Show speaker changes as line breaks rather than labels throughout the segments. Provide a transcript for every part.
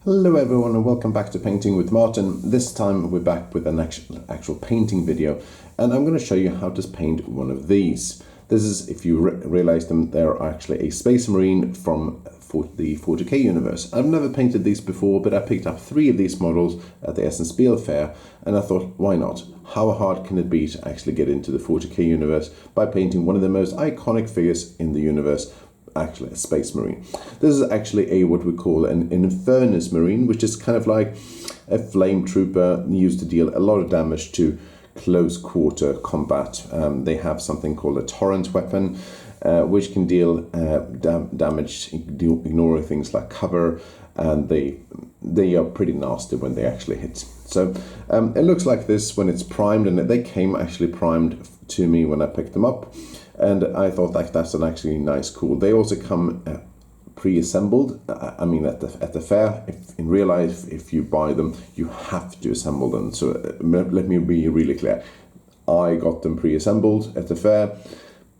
Hello everyone and welcome back to Painting with Martin. This time we're back with an actual painting video, and I'm going to show you how to paint one of these. This is, if you realize them, they're actually a Space Marine from the 40k universe. I've never painted these before, but I picked up 3 of these models at the Essen Spiel fair, and I thought, why not? How hard can it be to actually get into the 40k universe by painting one of the most iconic figures in the universe, actually a Space Marine. This is actually what we call an Infernus Marine, which is kind of like a flame trooper used to deal a lot of damage to close quarter combat. They have something called a torrent weapon, which can deal damage ignoring things like cover, and they are pretty nasty when they actually hit. So it looks like this when it's primed, and they came actually primed to me when I picked them up. And I thought that's an actually nice, cool. They also come pre-assembled. I mean, at the fair. In real life, if you buy them, you have to assemble them. So let me be really clear. I got them pre-assembled at the fair,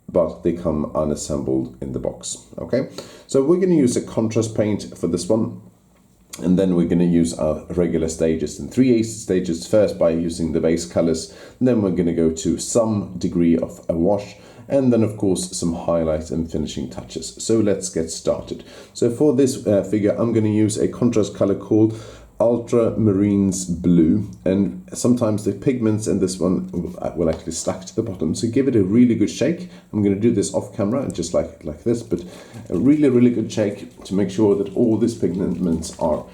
but they come unassembled in the box. Okay, so we're going to use a contrast paint for this one. And then we're going to use our regular stages in 3 stages, first by using the base colors. Then we're going to go to some degree of a wash, and then of course some highlights and finishing touches. So let's get started. So for this figure, I'm going to use a contrast color called Ultramarine's Blue, and sometimes the pigments in this one will actually stack to the bottom, so give it a really good shake. I'm going to do this off camera, just like this, but a really good shake to make sure that all these pigments are,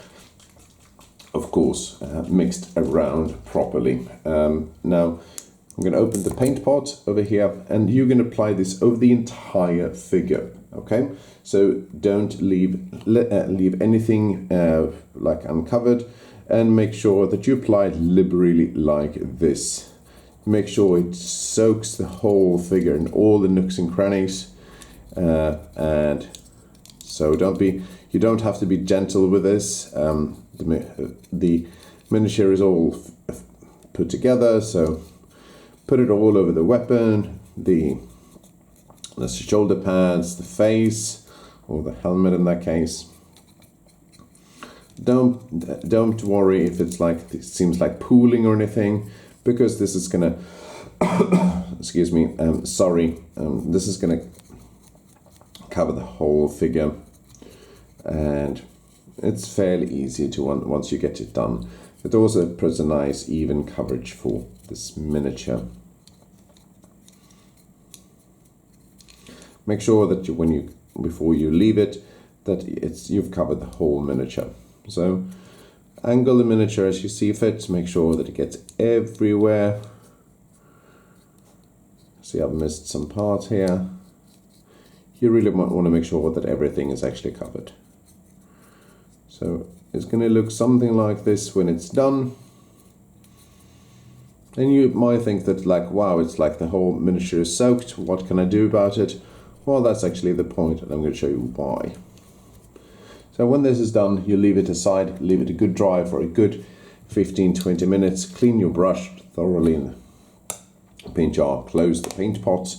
of course, mixed around properly. Now I'm going to open the paint pot over here, and you're going to apply this over the entire figure. Okay, so don't leave anything like uncovered, and make sure that you apply it liberally like this. Make sure it soaks the whole figure in all the nooks and crannies, and so you don't have to be gentle with this. The miniature is all put together, so put it all over the weapon, the shoulder pads, the face, or the helmet in that case. Don't worry if it seems like pooling or anything, because this is gonna excuse me, this is gonna cover the whole figure, and it's fairly easy to once you get it done. It also puts a nice even coverage for this miniature. Make sure that before you leave it, that you've covered the whole miniature. So angle the miniature as you see fit. Make sure that it gets everywhere. See, I've missed some parts here. You really want to make sure that everything is actually covered. So it's going to look something like this when it's done. And you might think that, like, wow, it's like the whole miniature is soaked. What can I do about it? Well, that's actually the point, and I'm going to show you why. So when this is done, you leave it aside, leave it a good dry for a good 15-20 minutes. Clean your brush thoroughly in the paint jar, close the paint pot.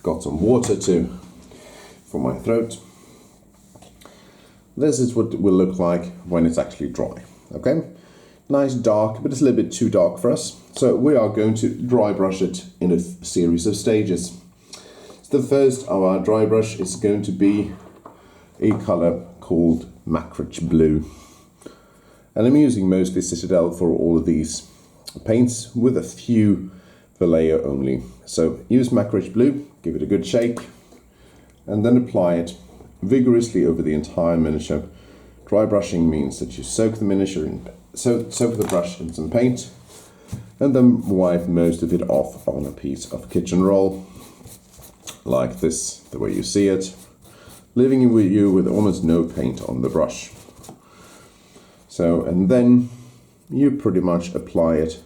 Got some water for my throat. This is what it will look like when it's actually dry. Okay, nice dark, but it's a little bit too dark for us. So we are going to dry brush it in a series of stages. So the first of our dry brush is going to be a color called Maccrage Blue, and I'm using mostly Citadel for all of these paints, with a few Vallejo only. So use Maccrage Blue, give it a good shake, and then apply it vigorously over the entire miniature. Dry brushing means that you soak the miniature soak the brush in some paint, and then wipe most of it off on a piece of kitchen roll, like this, the way you see it, leaving you with almost no paint on the brush. So, and then you pretty much apply it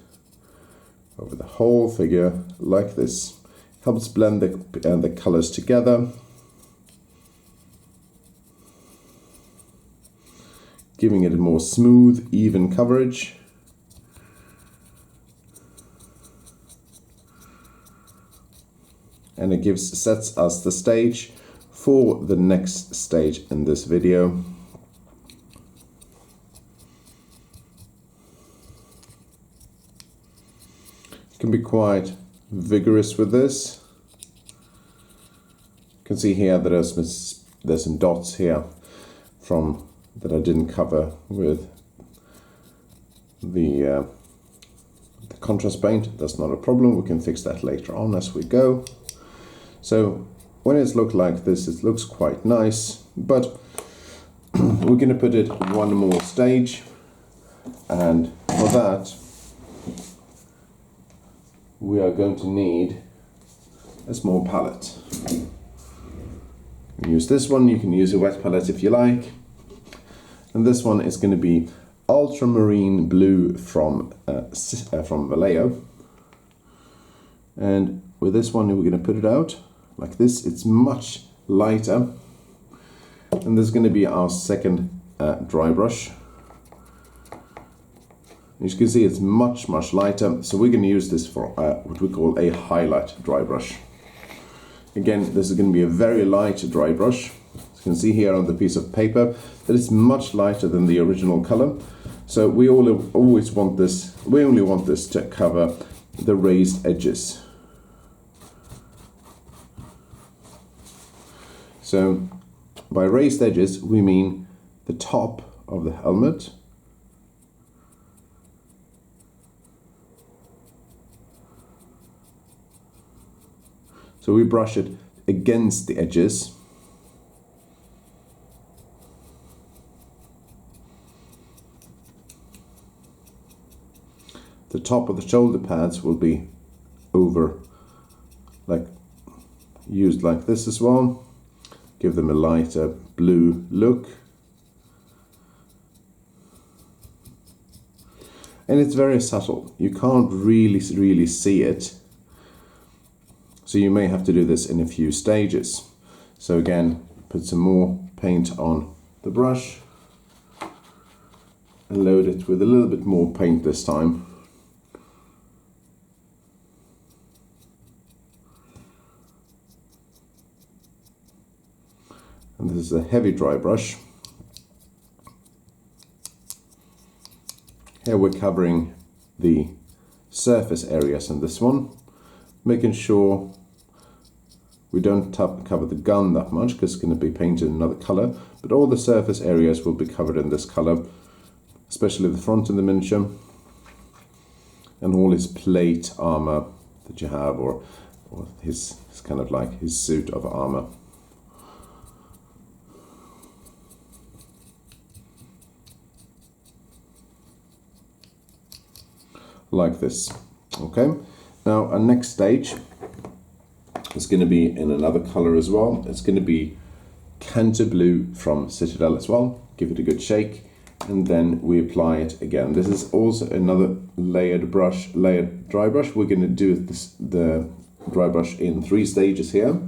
over the whole figure like this. Helps blend the colors together. giving it a more smooth, even coverage. And it sets us the stage for the next stage in this video. You can be quite vigorous with this. You can see here that there's some dots here from that I didn't cover with the contrast paint. That's not a problem. We can fix that later on as we go. So when it's looked like this, it looks quite nice, but we're going to put it one more stage, and for that we are going to need a small palette. Use this one. You can use a wet palette if you like, and this one is going to be Ultramarine blue from Vallejo, and with this one we're going to put it out like this. It's much lighter, and this is going to be our second dry brush. As you can see, it's much lighter, so we're going to use this for what we call a highlight dry brush. Again, this is going to be a very light dry brush. As you can see here on the piece of paper that it's much lighter than the original color. So we always want this, we only want this to cover the raised edges. So by raised edges we mean the top of the helmet, so we brush it against the edges. The top of the shoulder pads will be used like this as well. Give them a lighter blue look. And it's very subtle. You can't really see it. So you may have to do this in a few stages. So again, put some more paint on the brush and load it with a little bit more paint this time. And this is a heavy dry brush. Here we're covering the surface areas in this one, making sure we don't cover the gun that much because it's going to be painted another color, but all the surface areas will be covered in this color, especially the front of the miniature and all his plate armor that you have, or his kind of like his suit of armor. Like this. Okay, now our next stage is going to be in another color as well. It's going to be Kantor blue from Citadel as well. Give it a good shake, and then we apply it again. This is also another layered dry brush. We're going to do the dry brush in 3 stages here,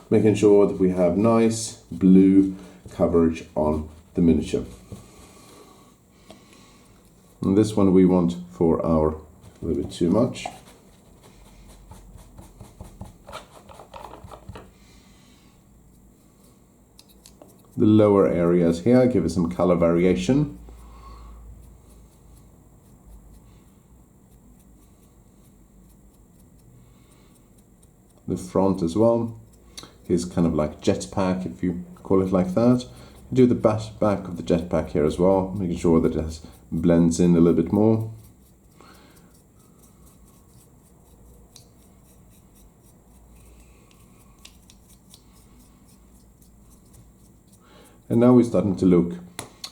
making sure that we have nice blue coverage on the miniature. And this one we want for a little bit too much. The lower areas here give it some color variation. The front as well. Here's kind of like jetpack, if you call it like that. Do the back of the jetpack here as well, making sure that it blends in a little bit more. And now we're starting to look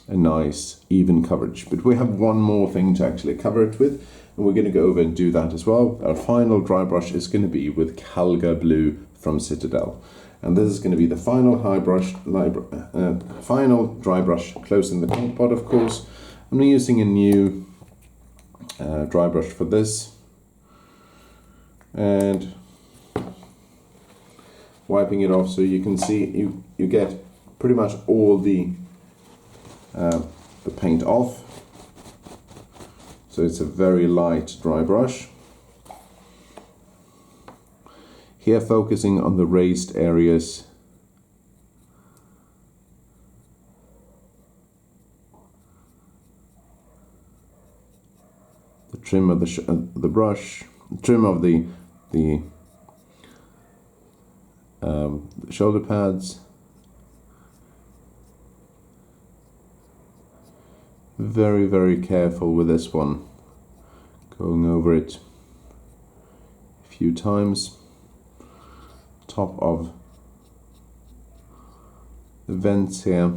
a nice even coverage, but we have one more thing to actually cover it with, and we're going to go over and do that as well. Our final dry brush is going to be with Calgar blue from Citadel, and this is going to be the final final dry brush, closing the paint pot. Of course, I'm using a new dry brush for this, and wiping it off so you can see you get pretty much all the the paint off. So it's a very light dry brush. Here focusing on the raised areas. The trim of the brush, trim of the shoulder pads. Very, very careful with this one. Going over it a few times. Top of the vents here.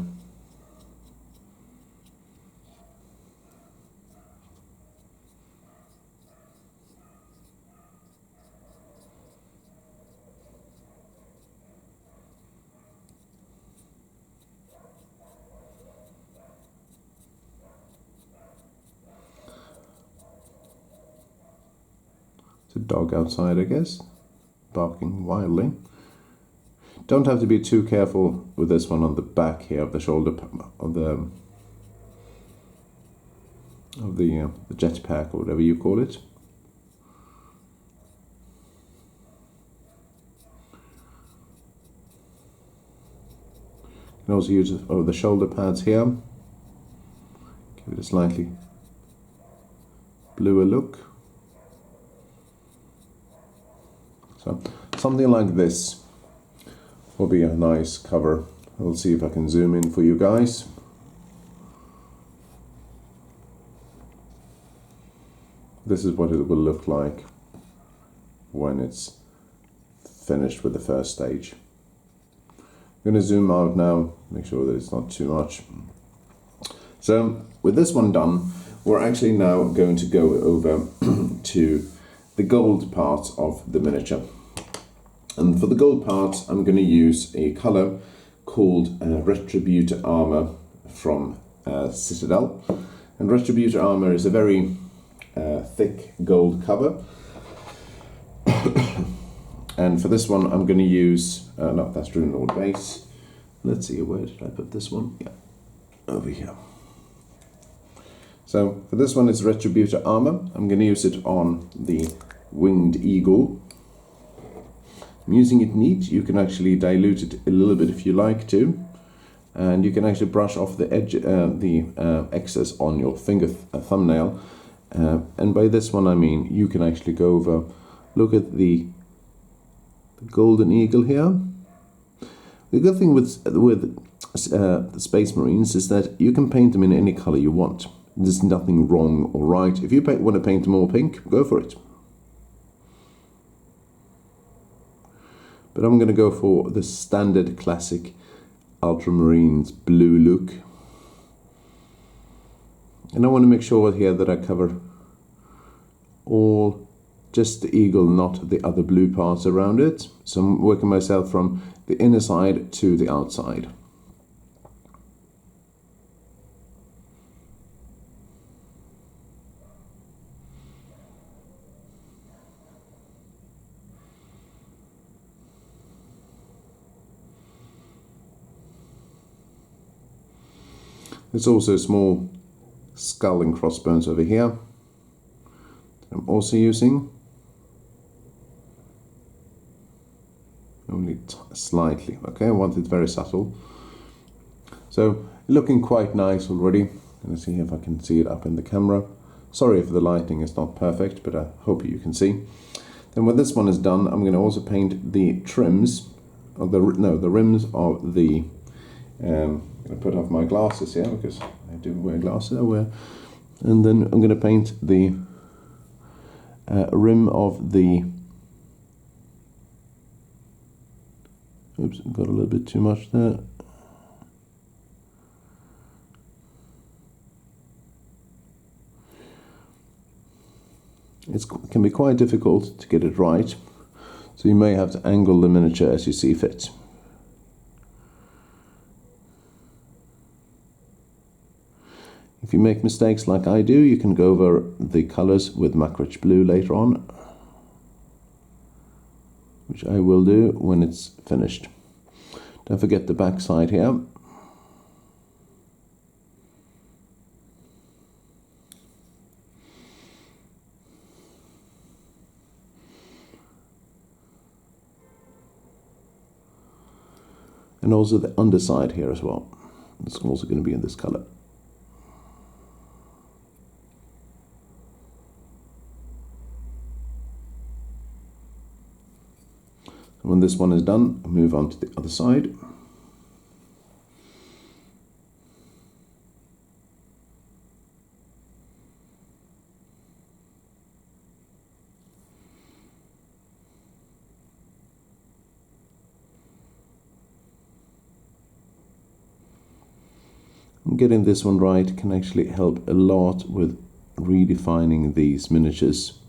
It's a dog outside, I guess, barking wildly. Don't have to be too careful with this one on the back here of the shoulder of the jetpack or whatever you call it. You can also use the shoulder pads here. Give it a slightly bluer look. So something like this will be a nice cover. I'll see if I can zoom in for you guys. This is what it will look like when it's finished with the first stage. I'm going to zoom out now, make sure that it's not too much. So with this one done, we're actually now going to go over to the gold part of the miniature. And for the gold part, I'm going to use a color called Retributor armor from Citadel. And Retributor armor is a very thick gold cover. And for this one, I'm going to use, no, that's Runelord base. Let's see, where did I put this one? Yeah, over here. So for this one, it's Retributor armor. I'm going to use it on the winged eagle. I'm using it neat. You can actually dilute it a little bit if you like to, and you can actually brush off the edge, the excess on your thumbnail. And by this one, I mean you can actually go over. Look at the golden eagle here. The good thing with the Space Marines is that you can paint them in any color you want. There's nothing wrong or right. If you want to paint them all pink, go for it. But I'm going to go for the standard classic Ultramarines blue look. And I want to make sure here that I cover all, just the eagle, not the other blue parts around it. So I'm working myself from the inner side to the outside. There's also a small skull and crossbones over here that I'm also using. Only slightly, okay, I want it very subtle. So, looking quite nice already. Let's see if I can see it up in the camera. Sorry if the lighting is not perfect, but I hope you can see. Then when this one is done, I'm going to also paint the trims, or the rims of the I'm going to put off my glasses here because I do wear glasses. And then I'm going to paint the rim of the. Oops, got a little bit too much there. It can be quite difficult to get it right, so you may have to angle the miniature as you see fit. If you make mistakes like I do, you can go over the colors with Maccrage blue later on, which I will do when it's finished. Don't forget the back side here. and also the underside here as well. It's also going to be in this color. When this one is done, move on to the other side. Getting this one right can actually help a lot with redefining these miniatures.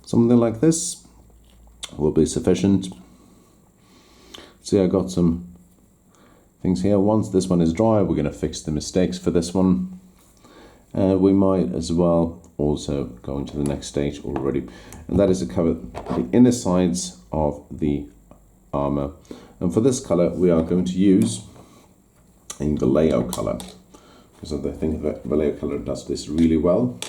Something like this will be sufficient. See, I got some things here. Once this one is dry, we're going to fix the mistakes for this one. We might as well also go into the next stage already, and that is to cover the inner sides of the armor. And for this color, we are going to use a Vallejo color, because I think that Vallejo color does this really well.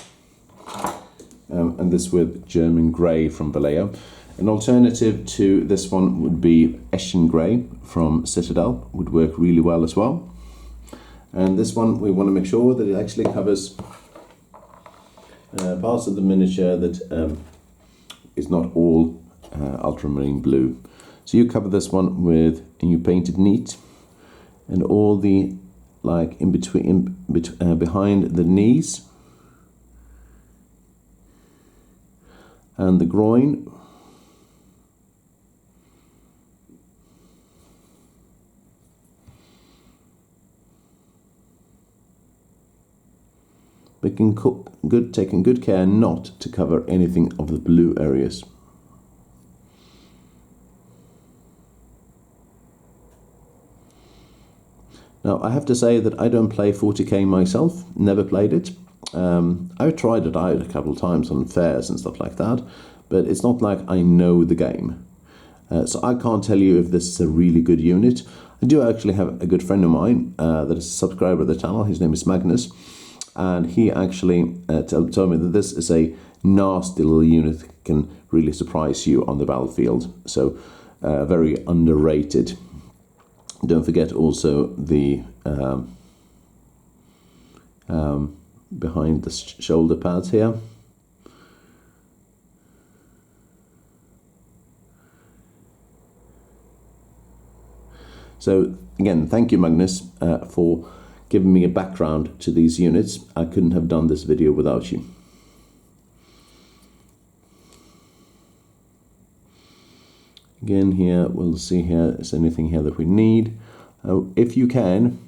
And this with German grey from Vallejo. An alternative to this one would be Essen grey from Citadel, would work really well as well. And this one, we want to make sure that it actually covers parts of the miniature that is not all ultramarine blue. So you cover this one with, and you paint it neat, and all the, like in between, behind the knees and the groin, taking good care not to cover anything of the blue areas. Now I have to say that I don't play 40k myself, never played it. I've tried it out a couple of times on fairs and stuff like that, but it's not like I know the game. So I can't tell you if this is a really good unit. I do actually have a good friend of mine that is a subscriber of the channel. His name is Magnus, and he actually told me that this is a nasty little unit that can really surprise you on the battlefield. So very underrated. Don't forget also the behind the shoulder pads here. So again, thank you, Magnus, for giving me a background to these units. I couldn't have done this video without you. Again, here we'll see here is anything here that we need. If you can,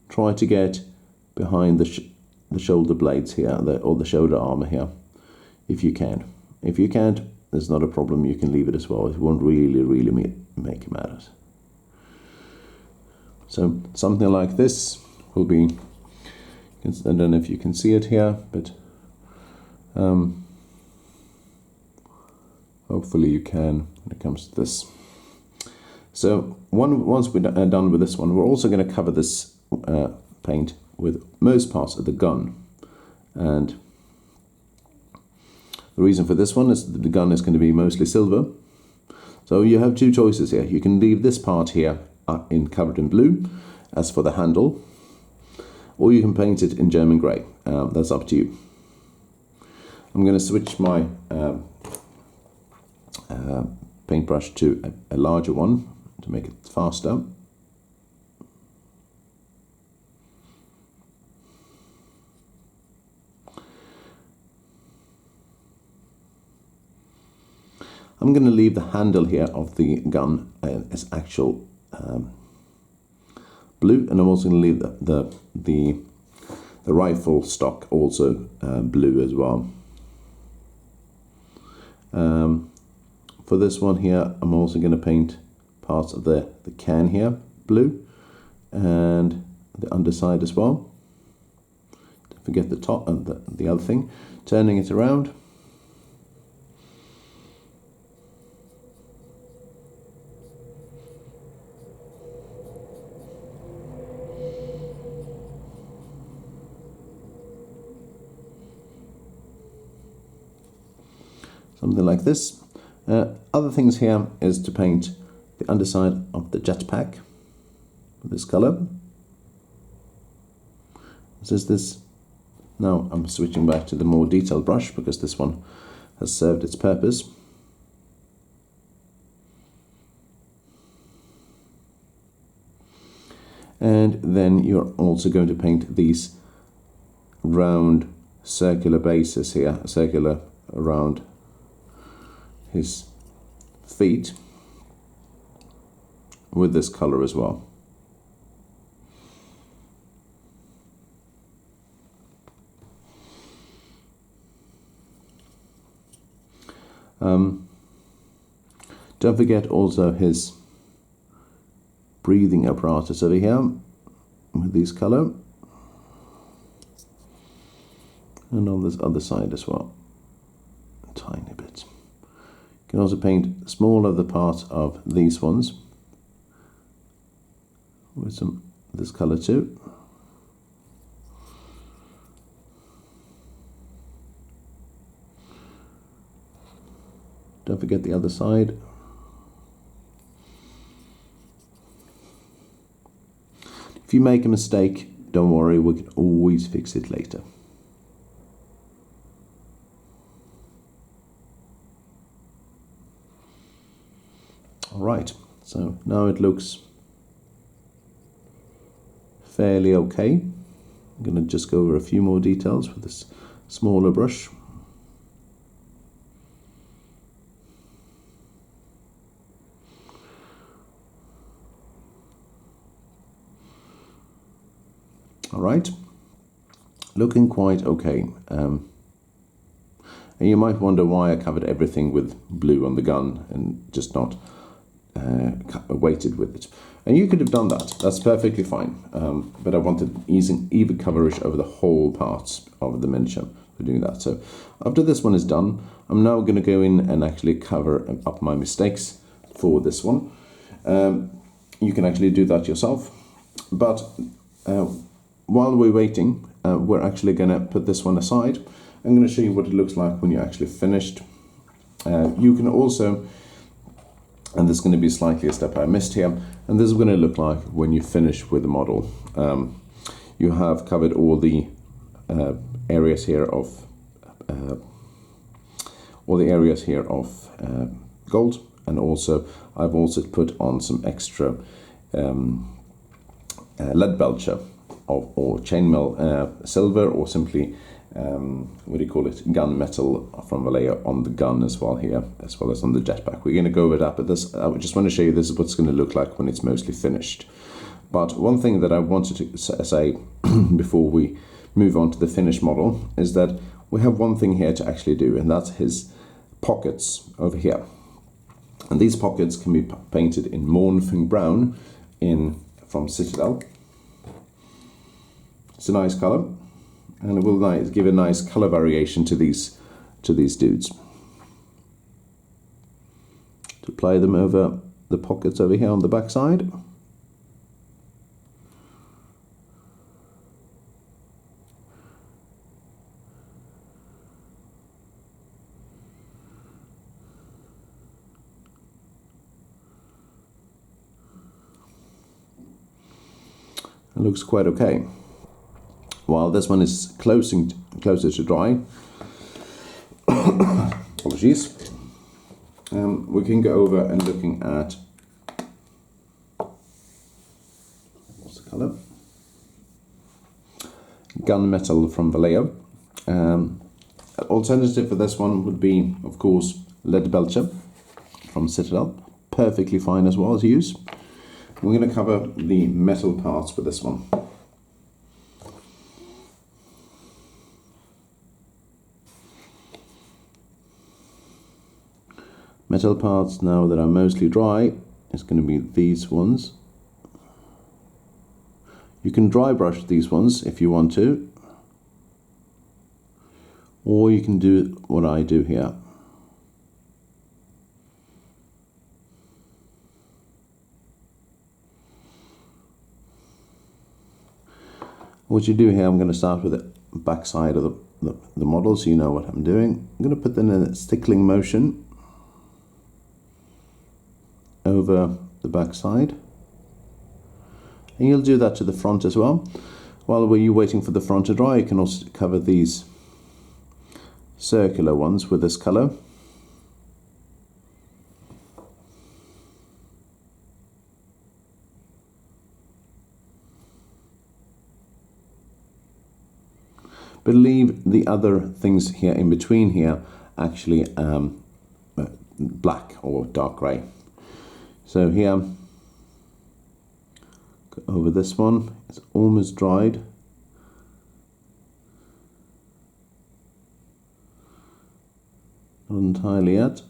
try to get behind the shoulder blades here, or the shoulder armor here, if you can. If you can't, there's not a problem. You can leave it as well. It won't really make it matter. So something like this will be, I don't know if you can see it here, but hopefully you can when it comes to this. So once we're done with this one, we're also going to cover this paint with most parts of the gun. And the reason for this one is that the gun is going to be mostly silver. So you have two choices here. You can leave this part here covered in blue, as for the handle, or you can paint it in German grey. That's up to you. I'm going to switch my paintbrush to a larger one to make it faster. I'm going to leave the handle here of the gun as actual blue, and I'm also going to leave the rifle stock also blue as well. For this one here, I'm also going to paint parts of the can here blue, and the underside as well, to forget the top and the other thing, turning it around. Something like this. Other things here is to paint the underside of the jetpack with this color. This. Now I'm switching back to the more detailed brush because this one has served its purpose. And then you're also going to paint these round circular bases here, circular around his feet with this color as well. Don't forget also his breathing apparatus over here with this color, and on this other side as well, a tiny bit. You can also paint small of the part of these ones with some this color too. Don't forget the other side. If you make a mistake, don't worry, we can always fix it later. Alright, so now it looks fairly okay. I'm going to just go over a few more details with this smaller brush. Alright, looking quite okay. And you might wonder why I covered everything with blue on the gun and just not weighted with it. And you could have done that, that's perfectly fine. But I wanted even coverage over the whole parts of the miniature for doing that. So after this one is done, I'm now going to go in and actually cover up my mistakes for this one. You can actually do that yourself. But while we're waiting, we're actually going to put this one aside. I'm going to show you what it looks like when you're actually finished. You can also, and there's going to be slightly a step I missed here, and this is going to look like when you finish with the model. You have covered all the areas here of gold, and also I've also put on some extra lead belcher or chainmail silver, or simply what do you call it, gunmetal from Vallejo on the gun as well here, as well as on the jetpack. We're going to go over that, but this I just want to show you this is what's going to look like when it's mostly finished. But one thing that I wanted to say before we move on to the finished model is that we have one thing here to actually do, and that's his pockets over here. And these pockets can be painted in Mournfang brown from Citadel. It's a nice color, and it will give a nice color variation to these dudes. To apply them over the pockets over here on the back side. It looks quite okay. While this one is closer to dry, apologies, we can go over and looking at, what's the color? Gunmetal from Vallejo. Alternative for this one would be, of course, lead belcher from Citadel. Perfectly fine as well to use. We're going to cover the metal parts with this one. Metal parts now that are mostly dry is going to be these ones. You can dry brush these ones if you want to. Or you can do what I do here. What you do here, I'm going to start with the back side of the model so you know what I'm doing. I'm going to put them in a stickling motion over the back side. And you'll do that to the front as well. While you're waiting for the front to dry, you can also cover these circular ones with this color. But leave the other things here in between here actually black or dark grey. So here, go over this one, it's almost dried. Not entirely yet.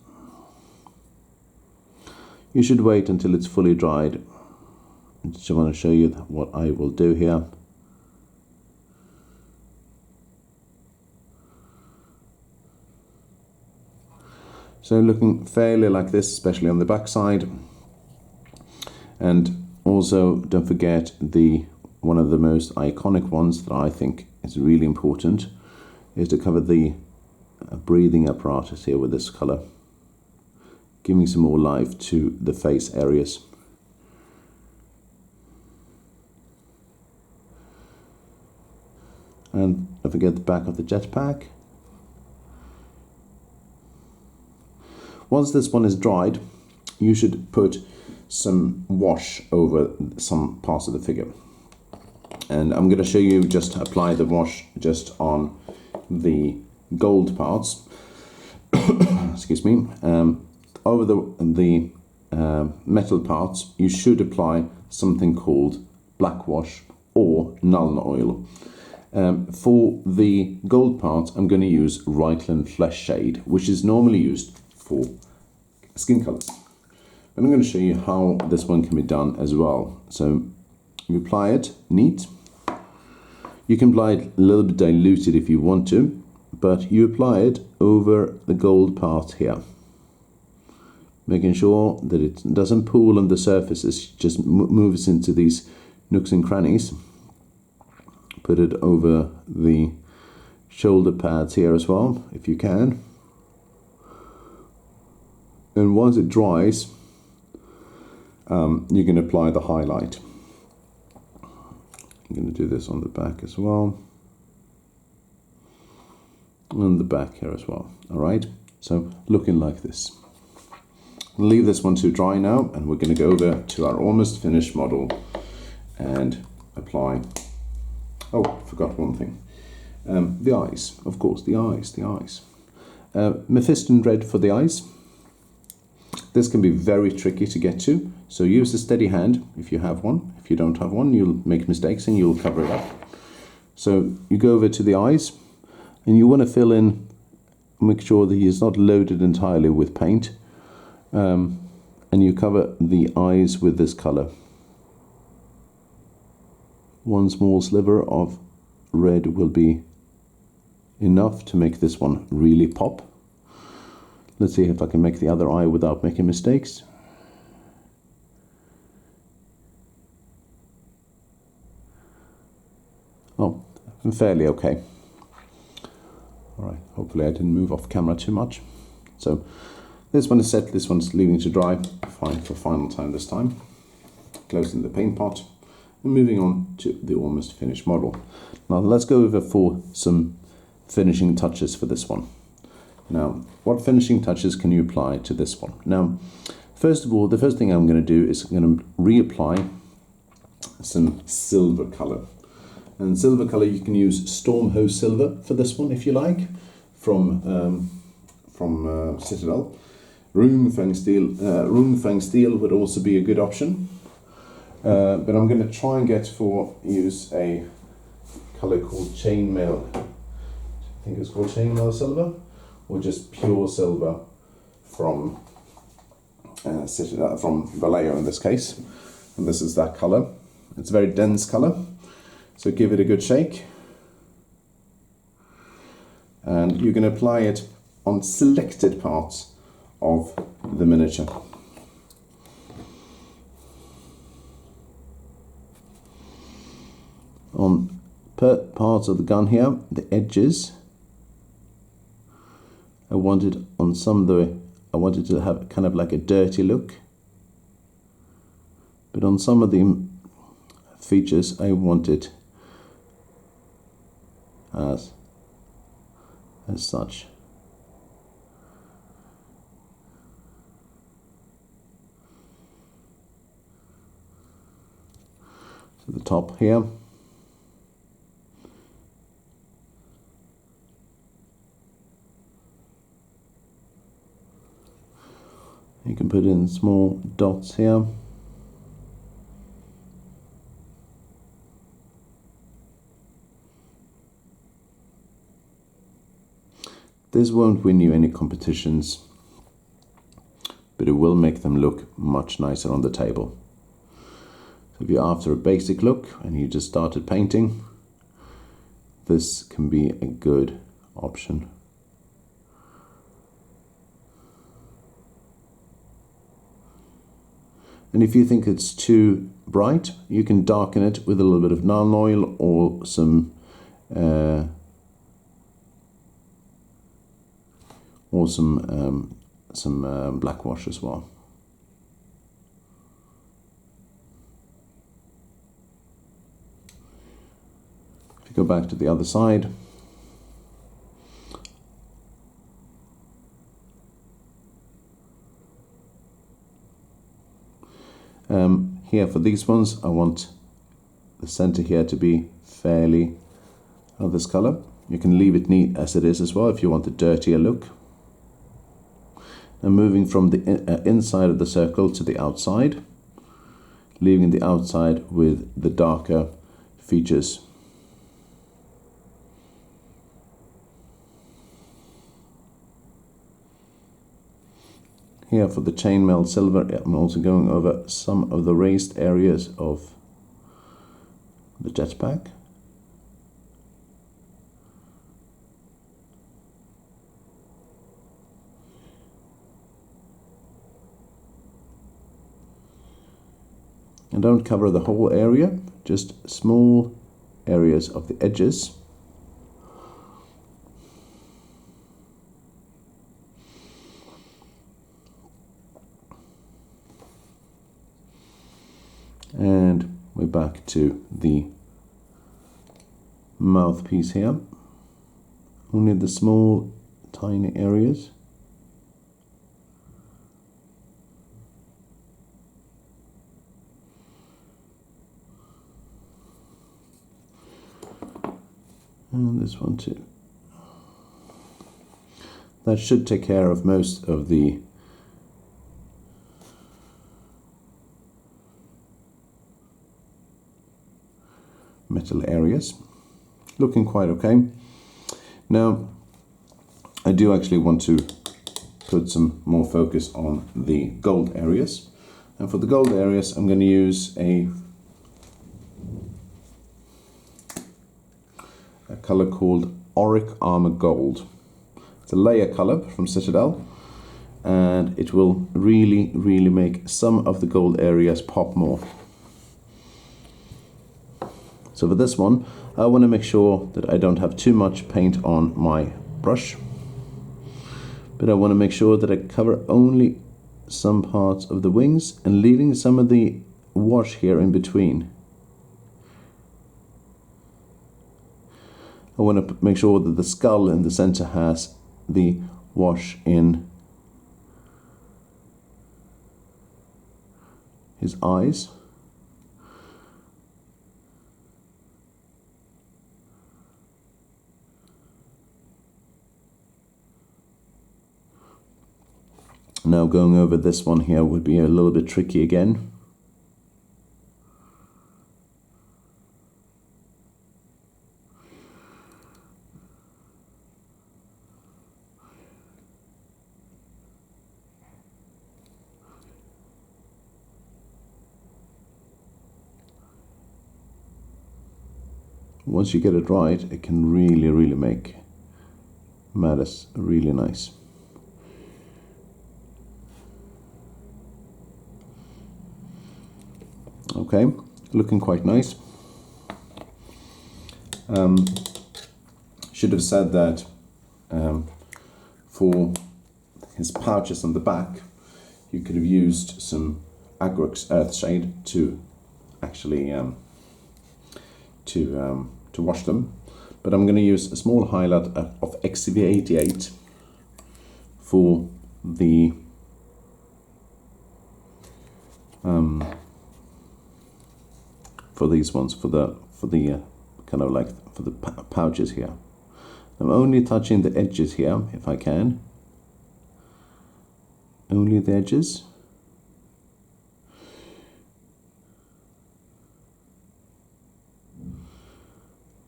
You should wait until it's fully dried. I just want to show you what I will do here. So looking fairly like this, especially on the back side. And also don't forget one of the most iconic ones that I think is really important is to cover the breathing apparatus here with this color, giving some more life to the face areas. And don't forget the back of the jetpack. Once this one is dried, you should put some wash over some parts of the figure. And I'm going to show you just apply the wash just on the gold parts. Excuse me. Over the metal parts, you should apply something called black wash or null oil. For the gold parts, I'm going to use Reikland Fleshshade, which is normally used for skin colors. And I'm going to show you how this one can be done as well. So you apply it neat. You can apply it a little bit diluted if you want to, but you apply it over the gold part here, making sure that it doesn't pool on the surfaces, just moves into these nooks and crannies. Put it over the shoulder pads here as well, if you can. And once it dries, you can apply the highlight. I'm going to do this on the back as well. On the back here as well. Alright, so looking like this. I'll leave this one to dry now, and we're going to go over to our almost finished model and apply. Oh, forgot one thing. The eyes, of course, the eyes. Mephiston red for the eyes. This can be very tricky to get to, so use a steady hand if you have one. If you don't have one, you'll make mistakes and you'll cover it up. So you go over to the eyes, and you want to fill in, make sure that he is not loaded entirely with paint, and you cover the eyes with this color. One small sliver of red will be enough to make this one really pop. Let's see if I can make the other eye without making mistakes. Oh, I'm fairly okay. Alright, hopefully I didn't move off camera too much. So this one is set, this one's leaving to dry. Fine for final time this time. Closing the paint pot and moving on to the almost finished model. Now let's go over for some finishing touches for this one. Now, what finishing touches can you apply to this one? Now, first of all, the first thing I'm going to do is I'm going to reapply some silver color. And silver color, you can use Stormhose Silver for this one if you like, from Citadel. Mournfang Steel would also be a good option. But I'm going to try and use a color called Chainmail. I think it's called Chainmail Silver, or just pure silver from Citadel, from Vallejo in this case. And this is that color. It's a very dense color, so give it a good shake. and you can apply it on selected parts of the miniature. On parts of the gun here, the edges, I wanted to have kind of like a dirty look, but on some of the features I want it as such. So the top here, you can put in small dots here. This won't win you any competitions, but it will make them look much nicer on the table. So if you're after a basic look and you just started painting, this can be a good option. And if you think it's too bright, you can darken it with a little bit of nuln oil or some black wash as well. If you go back to the other side, here for these ones, I want the center here to be fairly of this color. You can leave it neat as it is as well if you want a dirtier look. And moving from the inside of the circle to the outside, leaving the outside with the darker features. Here for the chainmail silver, I'm also going over some of the raised areas of the jetpack. And don't cover the whole area, just small areas of the edges. And we're back to the mouthpiece here. Only the small, tiny areas. And this one too. That should take care of most of the metal areas. Looking quite okay. Now I do actually want to put some more focus on the gold areas, and for the gold areas I'm going to use a color called Auric Armor Gold. It's a layer color from Citadel, and it will really make some of the gold areas pop more. So for this one, I want to make sure that I don't have too much paint on my brush, but I want to make sure that I cover only some parts of the wings and leaving some of the wash here in between. I want to make sure that the skull in the center has the wash in his eyes. Now going over this one here would be a little bit tricky again. Once you get it right, it can really make That is really nice. Okay, looking quite nice. Should have said that for his pouches on the back, you could have used some Agrax Earthshade to actually to wash them. But I'm going to use a small highlight of XCV88 for the for these ones, for the kind of like for the pouches here. I'm only touching the edges here if I can. Only the edges.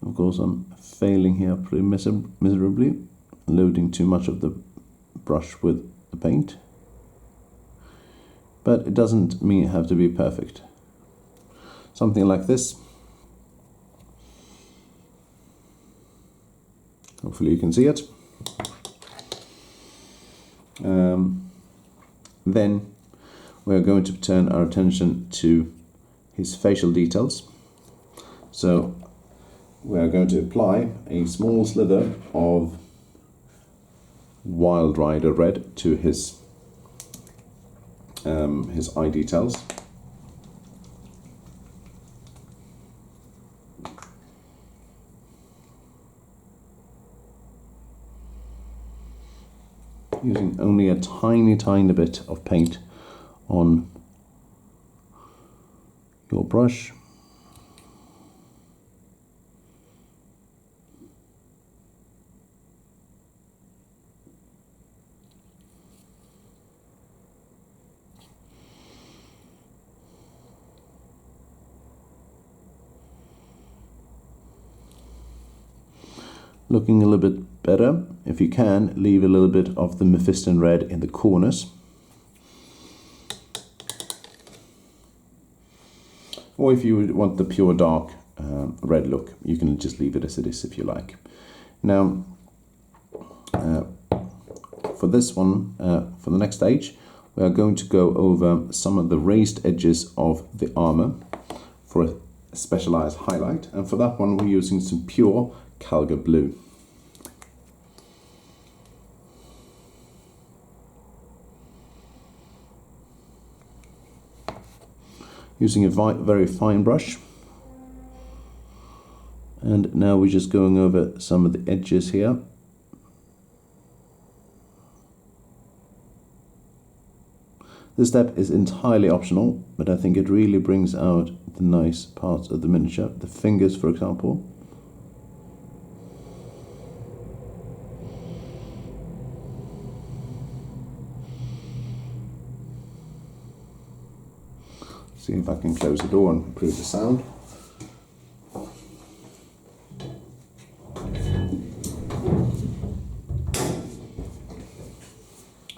Of course, I'm failing here pretty miserably, loading too much of the brush with the paint. But it doesn't mean it have to be perfect. Something like this. Hopefully you can see it. Then we are going to turn our attention to his facial details. So we are going to apply a small slither of Wild Rider red to his eye details. Using only a tiny bit of paint on your brush. Looking a little bit better. If you can, leave a little bit of the Mephiston red in the corners. Or if you would want the pure dark red look, you can just leave it as it is if you like. Now, for this one, for the next stage, we are going to go over some of the raised edges of the armor for a specialized highlight. And for that one, we're using some pure Calgar blue. Using a very fine brush. And now we're just going over some of the edges here. This step is entirely optional, but I think it really brings out the nice parts of the miniature. The fingers, for example. See if I can close the door and improve the sound.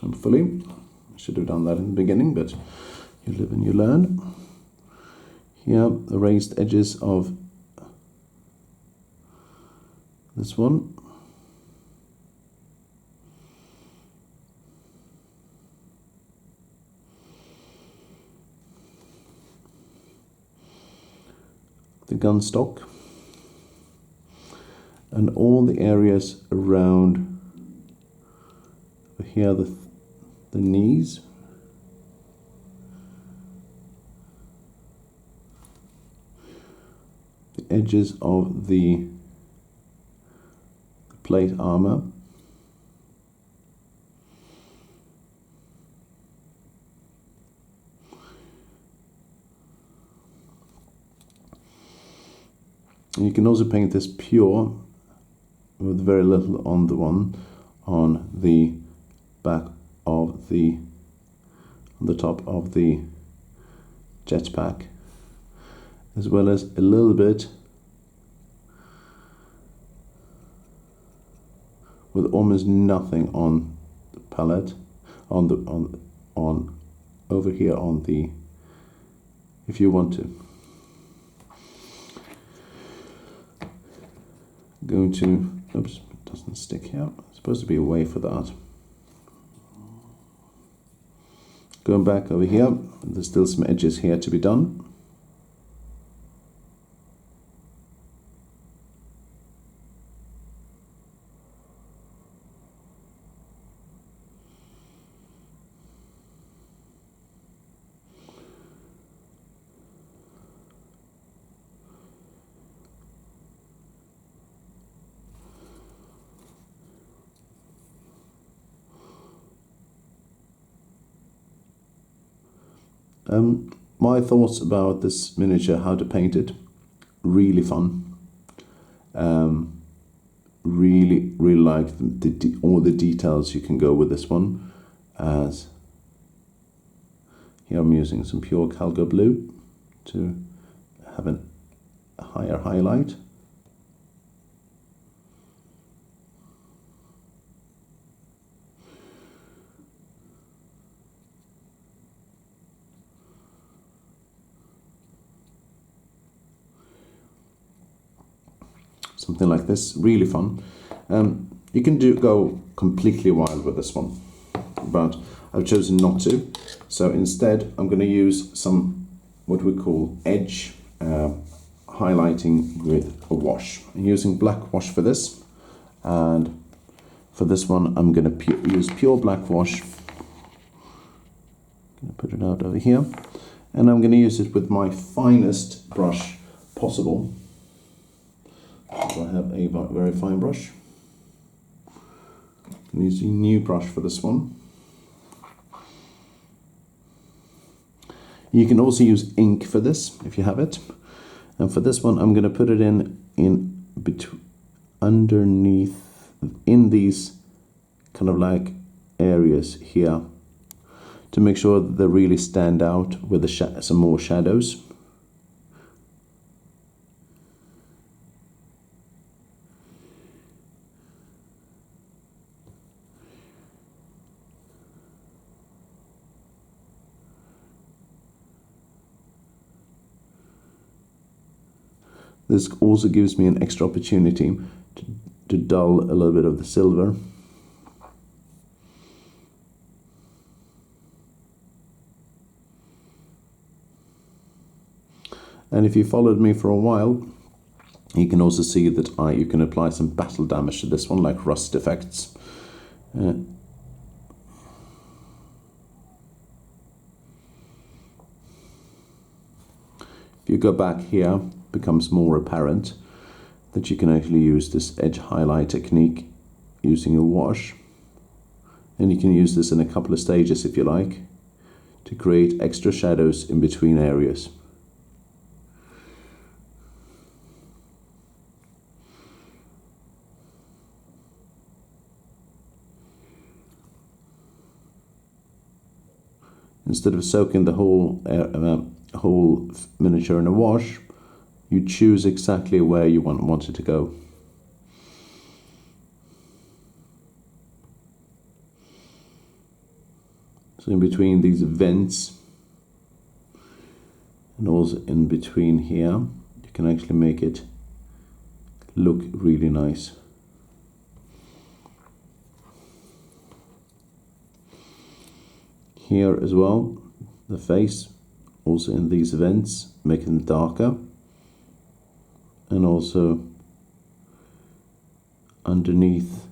Hopefully. I should have done that in the beginning, but you live and you learn. Here, the raised edges of this one. The gun stock, and all the areas around here, the knees, the edges of the plate armor, and you can also paint this pure with very little on the back of on the top of the jetpack, as well as a little bit with almost nothing on the palette, on over here on the, if you want to. Going to, oops, doesn't stick here. It's supposed to be a way for that. Going back over here, there's still some edges here to be done. My thoughts about this miniature, how to paint it, really fun. Really like all the details you can go with this one. As here I'm using some pure Calgar blue to have a higher highlight. Something like this, really fun. You can go completely wild with this one, but I've chosen not to. So instead, I'm going to use some what we call edge highlighting with a wash. I'm using black wash for this, and for this one, I'm going to use pure black wash. I'm going to put it out over here, and I'm going to use it with my finest brush possible. So I have a very fine brush. I'm using a new brush for this one. You can also use ink for this if you have it. And for this one, I'm going to put it in between, underneath, in these kind of like areas here, to make sure that they really stand out with the some more shadows. This also gives me an extra opportunity to dull a little bit of the silver. And if you followed me for a while, you can also see that you can apply some battle damage to this one, like rust effects. If you go back here, becomes more apparent that you can actually use this edge highlight technique using a wash, and you can use this in a couple of stages if you like, to create extra shadows in between areas. Instead of soaking the whole miniature in a wash, you choose exactly where you want it to go. So in between these vents, and also in between here, you can actually make it look really nice. Here as well, the face, also in these vents, making them darker. And also underneath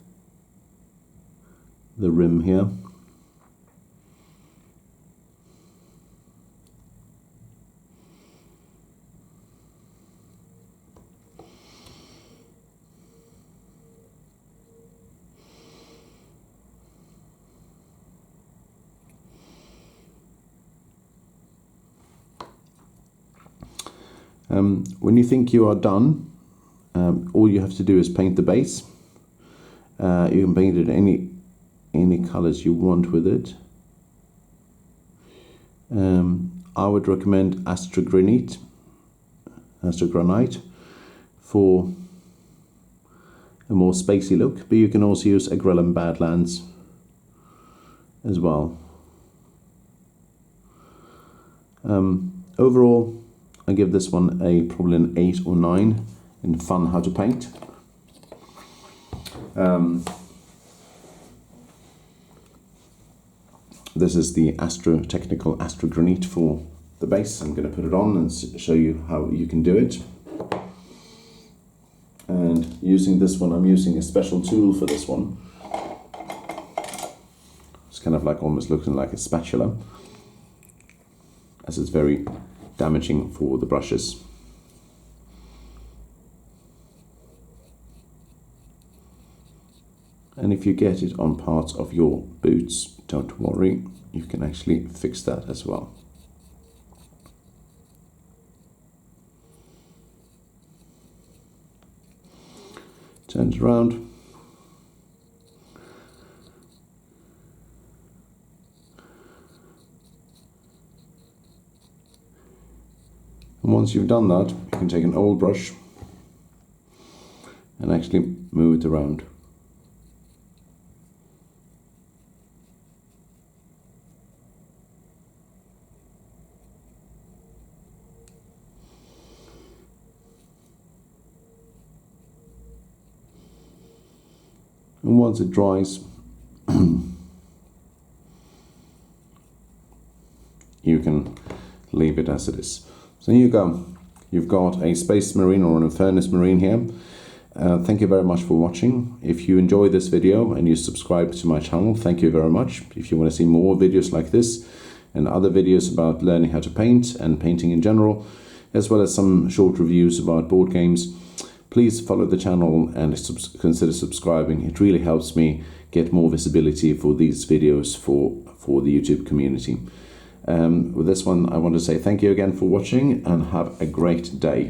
the rim here. When you think you are done, all you have to do is paint the base. You can paint it any colors you want with it. I would recommend Astrogranite for a more spacey look, but you can also use Agrellum Badlands as well. Overall, I give this one probably an 8 or 9 in fun how to paint. This is the Technical Astro Granite for the base. I'm going to put it on and show you how you can do it. And using this one, I'm using a special tool for this one. It's kind of like almost looking like a spatula, as it's very damaging for the brushes. And if you get it on parts of your boots, don't worry, you can actually fix that as well. Turn it around. And once you've done that, you can take an old brush and actually move it around. And once it dries, you can leave it as it is. So here you go. You've got a Space Marine or an Infernus Marine here. Thank you very much for watching. If you enjoy this video and you subscribe to my channel, thank you very much. If you want to see more videos like this and other videos about learning how to paint and painting in general, as well as some short reviews about board games, please follow the channel and consider subscribing. It really helps me get more visibility for these videos for the YouTube community. With this one, I want to say thank you again for watching and have a great day.